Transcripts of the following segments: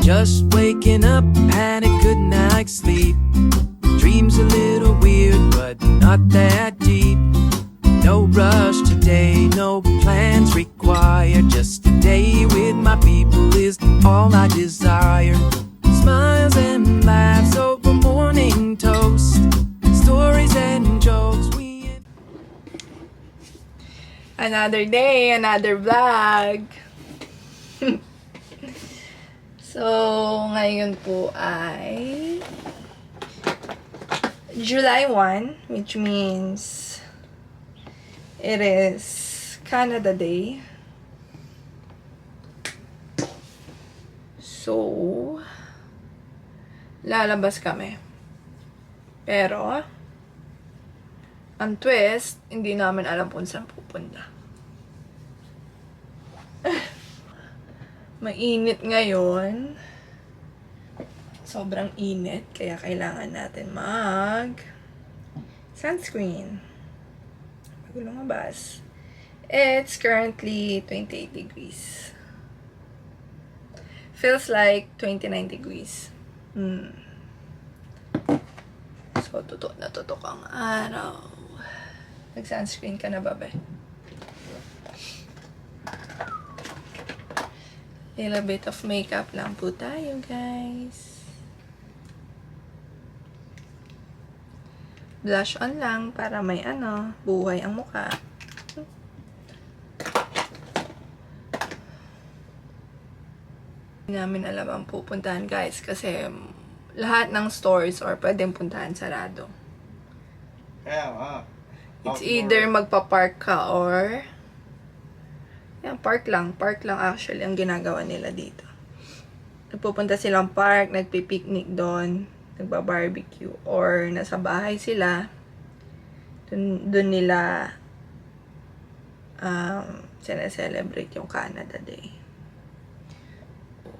Just waking up, had a good night's sleep. Dreams a little weird, but not that deep. No rush today, no plans required. Just a day with my people is all I desire. Smiles and laughs over morning toast. Stories and jokes we... Another day, another vlog. So, ngayon po ay July 1, which means it is Canada Day. So, lalabas kami. Pero, ang twist, hindi namin alam kung saan pupunta. Mainit ngayon. Sobrang init, kaya kailangan natin mag sunscreen bago lumabas. It's currently 28 degrees. Feels like 29 degrees. So, tutok na tutok ang araw. Nag-sunscreen ka na ba, be? Little bit of makeup lang po tayo, guys. Blush on lang para may buhay ang mukha. Hindi namin alam ang pupuntahan, guys, kasi lahat ng stores or pwedeng puntahan sarado. It's either magpa-park ka or park lang actually ang ginagawa nila dito. Nagpupunta silang park, nagpi-picnic doon, nagba-barbecue, or nasa bahay sila. Doon nila celebrate yung Canada Day.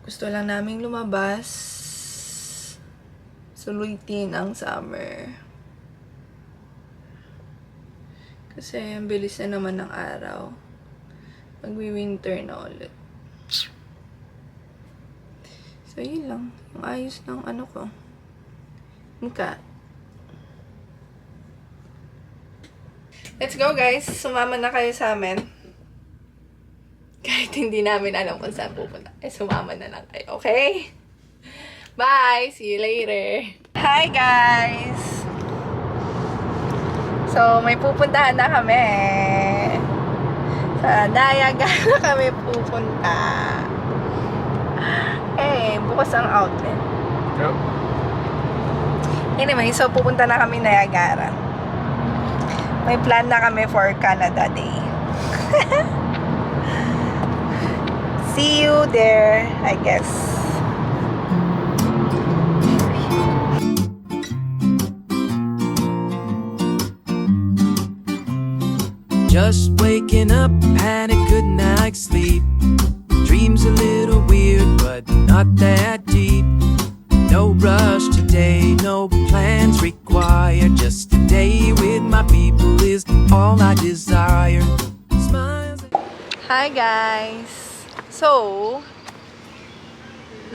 Gusto lang naming lumabas, sulitin ang summer. Kasi ang bilis na naman ng araw. Magwi-winter na ulit. So, yun lang. Yung ayos ng ko. Mukha. Let's go, guys. Sumama na kayo sa amin. Kahit hindi namin alam kung saan pupunta. Sumama na lang kayo. Okay? Bye! See you later! Hi, guys! So, may pupuntahan na kami. Sa Niagara kami pupunta. Bukas ang outlet. Yep. Anyway, so pupunta na kami Niagara. May plan na kami for Canada Day. See you there, I guess. Just waking up, had a good night's sleep. Dreams a little weird, but not that deep. No rush today, no plans required. Just a day with my people is all I desire. Smiles. Hi guys! So,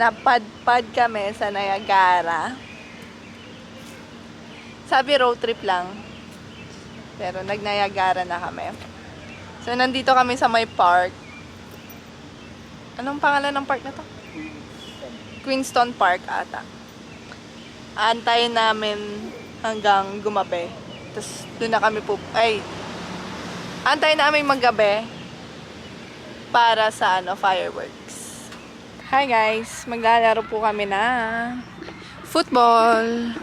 napadpad kami sa Niagara. Sabi road trip lang. Pero nag-Niagara na kami. So, nandito kami sa may park. Anong pangalan ng park na to? Queenston Park ata. Antayin namin hanggang gumabi. Tapos, doon na kami antayin namin maggabi para sa fireworks. Hi guys! Maglalaro po kami na football.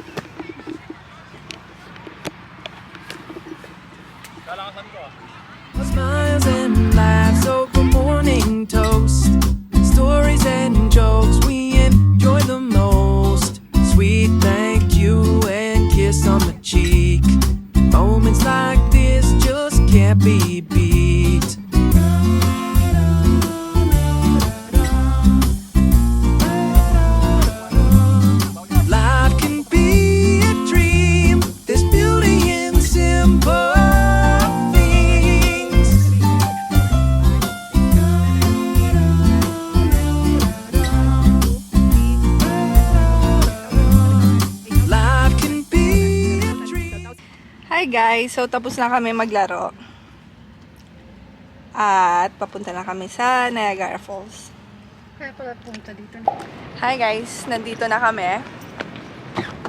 Smiles and laughs over morning toast. Stories and jokes we enjoy the most. Sweet thank you and kiss on the cheek. Moments like this just can't be beat. Life can be a dream. There's beauty in simple things. guys, so tapos na kami maglaro. At papunta na kami sa Niagara Falls. Kaya pala punta dito. Hi guys, nandito na kami.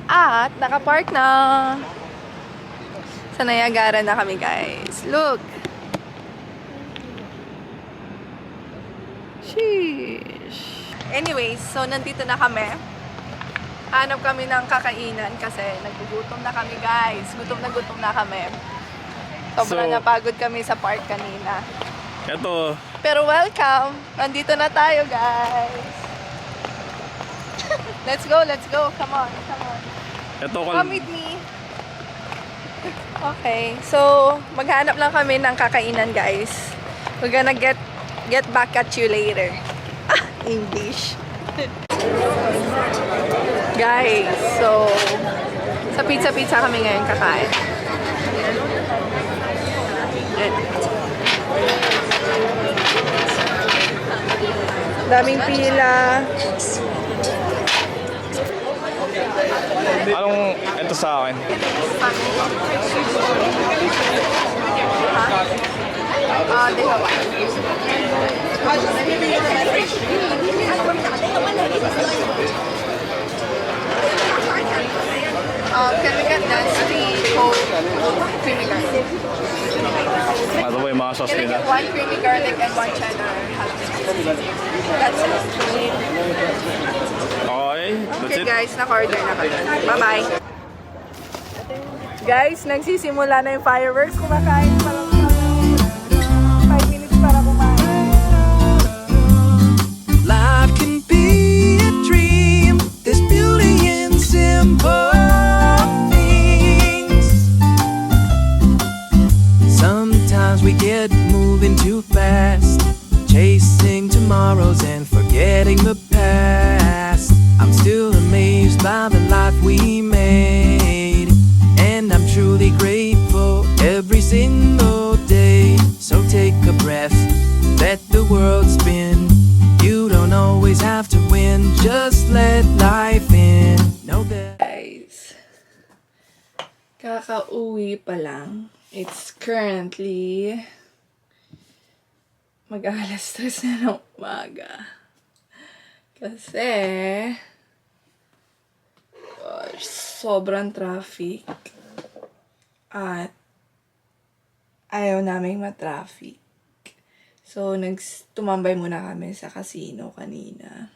At nakapark na. Sa Niagara na kami guys. Look! Sheesh. Anyways, so nandito na kami. Hanap kami ng kakainan kasi nagugutom na kami guys. Gutom na kami. Sobrang So, napagod kami sa park kanina. Ito, Pero welcome! Nandito na tayo guys. Let's go. Come on. ito Come with me. Okay, so maghanap lang kami ng kakainan guys. We're gonna get back at you later. English. Guys, so sa pizza kami ngayon kakain. Daming pila. anong ito sa akin? They have can we get that sweet cold creamy garlic? Ito po yung mga sauce Can I nila. get one creamy garlic and one cheddar jalapeno? That's it. Okay, that's Okay it. guys, naka-order na kami. Bye-bye. Guys, nagsisimula na yung fireworks. Kumakain pa lang kami. 5 minutes para kumain. Life can be a dream. There's beauty in simple things. Sometimes we get moving too fast, chasing tomorrows and forgetting the past. I'm still amazed by the life we made, and I'm truly grateful every single day. So take a breath, let the world spin. You don't always have to win, just let life in. Know that. Guys, kakauwi pa lang. It's currently mag-alas 3 na ng umaga. Kasi gosh, sobrang traffic. At ayaw naming ma-traffic. So, tumambay muna kami sa casino kanina.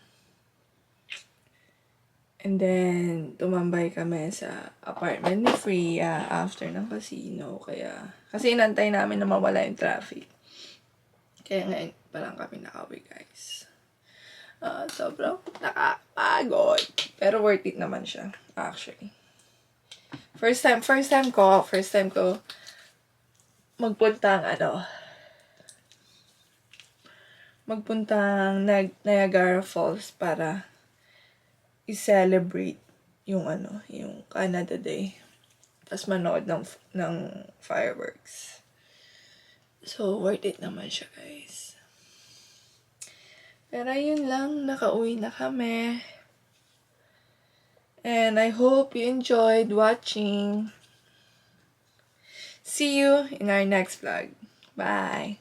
And then, tumambay kami sa apartment ni Freya after ng casino. Kasi inantay namin na mawala yung traffic. Kaya ngayon pa lang kami nakauwi, guys. Sobrang nakakapagod. Pero worth it naman siya, actually. First time ko magpuntang Niagara Falls para i-celebrate yung Canada Day. Tapos manood ng fireworks. So, worth it naman siya, guys. Pero yun lang, nakauwi na kami. And I hope you enjoyed watching. See you in our next vlog. Bye!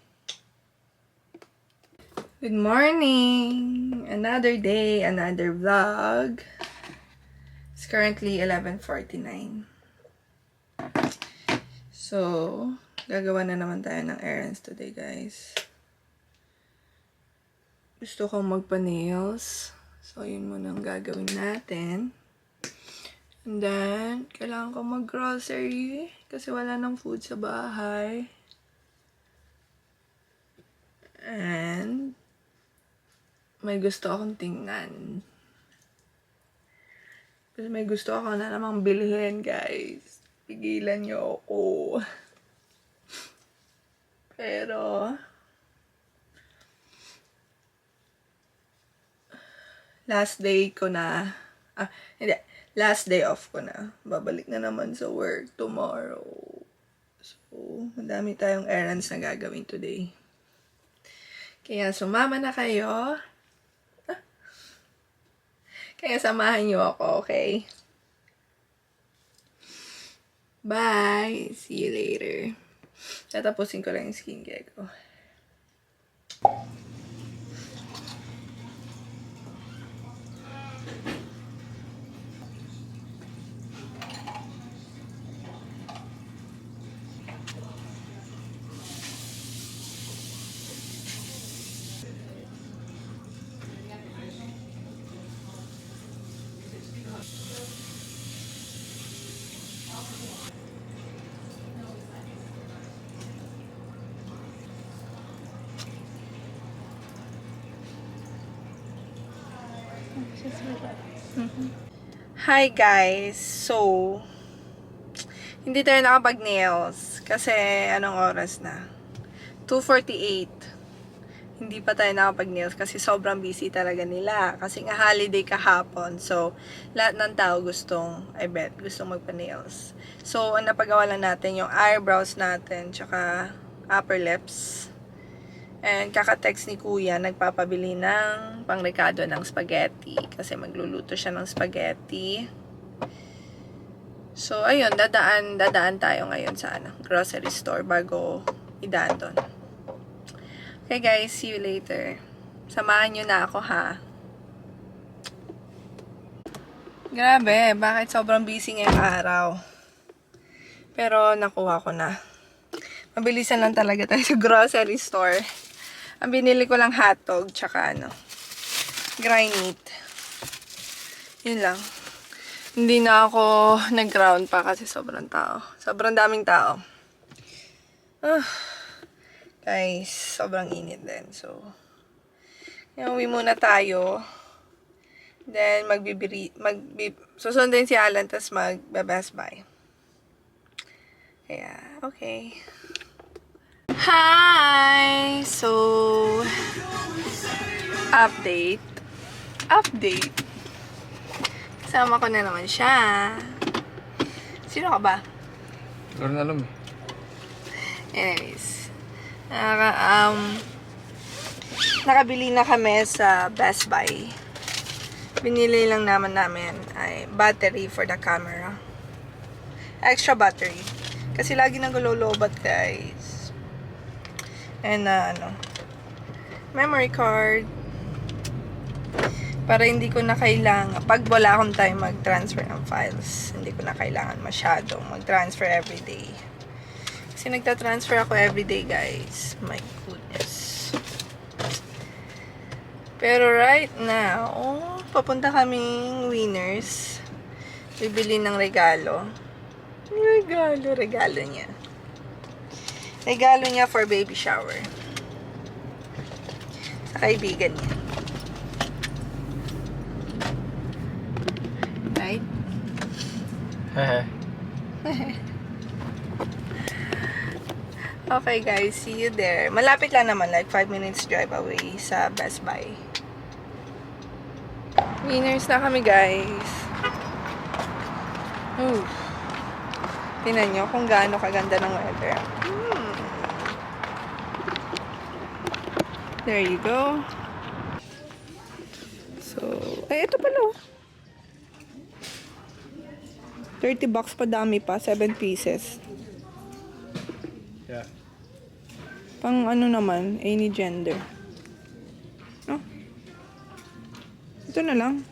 Good morning! Another day, another vlog. It's currently 11:49. So, gagawa na naman tayo ng errands today, guys. Gusto kong magpa-nails. So, yun muna ang gagawin natin. And then, kailangan ko mag-grocery kasi wala nang food sa bahay. And may gusto akong tingnan. Kasi may gusto ako na namang bilhin, guys. Pigilan niyo ako. Pero last day off ko na. Babalik na naman sa work tomorrow. So, madami tayong errands na gagawin today. Kaya sumama na kayo. Kaya samahan niyo ako, okay? Bye! See you later. Tatapusin ko lang yung skincare ko. Hi guys! So, hindi tayo nakapag-nails kasi anong oras na? 2:48. Hindi pa tayo nakapag-nails kasi sobrang busy talaga nila. Kasi nga holiday kahapon. So, lahat ng tao gustong magpa-nails. So, ang napagawa lang natin yung eyebrows natin tsaka upper lips. And kaka-text ni Kuya, nagpapabili ng pangrekado ng spaghetti. Kasi magluluto siya ng spaghetti. So, ayun, dadaan tayo ngayon sa grocery store bago idaan doon. Okay guys, see you later. Samahan nyo na ako ha. Grabe, bakit sobrang busy ngayong araw? Pero nakuha ko na. Mabilisan lang talaga tayo sa grocery store. Ang binili ko lang hotdog, tsaka grind meat. Yun lang. Hindi na ako nag-ground pa kasi sobrang tao. Sobrang daming tao. Guys, sobrang init din. So, uwi muna tayo. Then, susundin si Alan, tapos mag-Best Buy. Kaya, okay. Hi! So, update. Kasama ko na naman siya. Sino ka ba? Hindi rin alam eh. Anyways, nakabili na kami sa Best Buy. Binili lang namin ay battery for the camera. Extra battery. Kasi lagi nagulolobat, guys. And memory card. Para hindi ko na kailangan, pag wala akong time mag-transfer ng files, hindi ko na kailangan masyadong mag-transfer everyday. Kasi nagta-transfer ako everyday, guys. My goodness. Pero right now, papunta kaming Winners. Bibili ng regalo. Regalo niya. Regalo niya for baby shower. Sa kaibigan niya. Right? Okay guys, see you there. Malapit lang naman, like 5 minutes drive away sa Best Buy. Winners na kami, guys. Tingnan nyo kung gaano kaganda ng weather. There you go. So, ito pala. 30 bucks pa, dami pa. 7 pieces. Yeah. Pang naman, any gender. Ito na lang.